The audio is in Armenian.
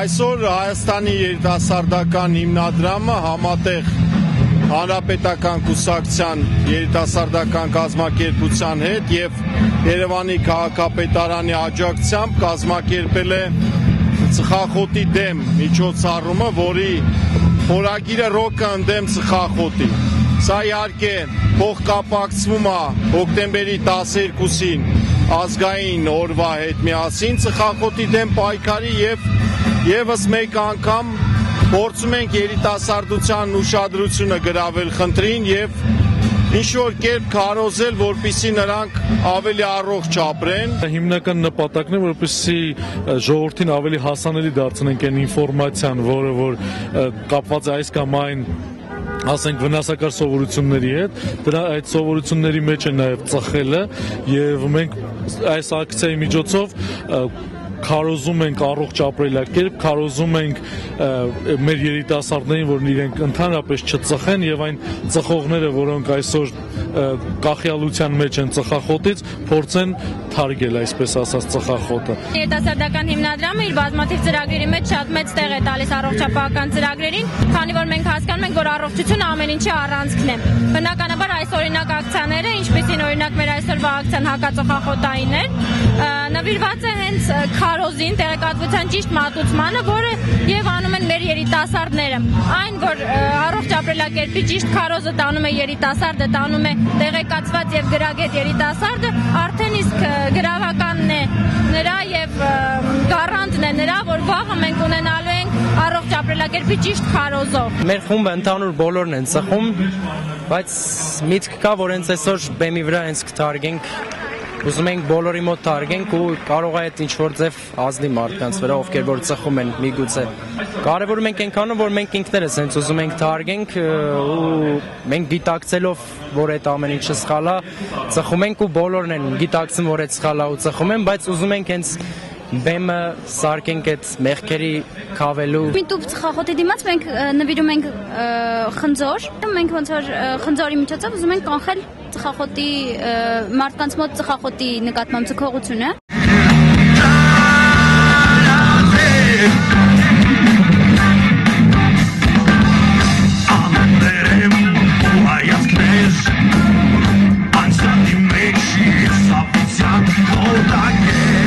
Այսօր Հայաստանի երիտասարդական հիմնադրամը համատեղ Հանրապետական կուսակցության երիտասարդական կազմակերպության հետ եւ Երևանի քաղաքապետարանի աջակցությամբ կազմակերպել է ծխախոտի դեմ միջոցառումը, որի խորագիրը «Ռոքը ընդդեմ ծխախոտի»։ Սա իհարկե փոխկապակցվում է հոկտեմբերի 12-ին ազգային օրվա հետ միասին ծխախոտի դեմ պայքարի եւ եւս մեկ անգամ փորձում ենք երիտասարդության ուշադրությունը գրավել խնդրին եւ ինչ-որ կերպ քարոզել, որպեսզի նրանք ավելի առողջ ապրեն։ Հիմնական նպատակն է, որպեսզի ժողովրդին ավելի հասանելի դարձնենք այն ինֆորմացիան, որը որ կապված է այս կամ այն ասենք վնասակար սովորությունների հետ, դրա այդ սովորությունների մեջ է նաև ծխելը եւ մենք այս ակցիայի միջոցով քարոզում ենք առողջ ապրելակերպ, քարոզում ենք մեր երիտասարդներին, որ իրենք ընդհանրապես չծխեն եւ այն ծխողները, որոնք այսօր կախյալության մեջ են ծխախոտից, փորձեն թարգել, այսպես ասած, ծխախոտը։ Երիտասարդական հիմնադրամը իր բազմաթիվ ծրագրերի մեջ շատ մեծ տեղ է տալիս առողջապահական ծրագրերին, քանի որ մենք հասկանում ենք, որ առողջությունը ամեն ինչի առանցքն է։ Բնականաբար այս օրինակ ակցիաները, ինչպեսին օրինակ մեր այսօրվա ակցիան հակածխախոտային էր, նվիրված է հենց քարոզին, տեղեկատվության ճիշտ մատուցմանը, որը եւ անում են մեր երիտասարդները։ Այն, որ առողջ ապրելակերպի ճիշտ քարոզը տանում է երիտասարդը, տանում է տեղեկացված եւ գրագետ երիտասարդը, արդեն իսկ գրավականն է նրա եւ գառանտն է նրա, որ վաղը մենք ունենալու ենք առողջ ապրելակերպի ճիշտ քարոզով։ Մեր խումբը ընդհանուր բոլորն են ծխում, բայց միտք կա, որ հենց այսօր բեմի վրա հենց կթարգենք, ուզում ենք բոլորի մոտ թարգենք ու կարող է այդ ինչ-որ ձև ազդի մարդկանց վրա, ովքեր որ ծխում են միգուցե։ Կարևորում ենք այնքանը, որ մենք ինքներս հենց ուզում ենք թարգենք ու մենք գիտակցելով, որ այդ ամեն ինչը սխալ է, ծխում ենք ու բոլորն են գիտակցում, որ այդ սխալ է ու ծխում են, բայց ուզում ենք հենց բեմը սարքենք այդ մեղքերի քավելու։ Միտուկ ծխախոտի դիմաց մենք նվիրում ենք խնձոր, մենք ոնց որ խնձորի միջոցով ուզում ենք կանխել ծխախոտի մարդկանց մոտ ծխախոտի նկատմամբ ձգողությունը։ Անցանի մեջ ես ապիցան հորդակեր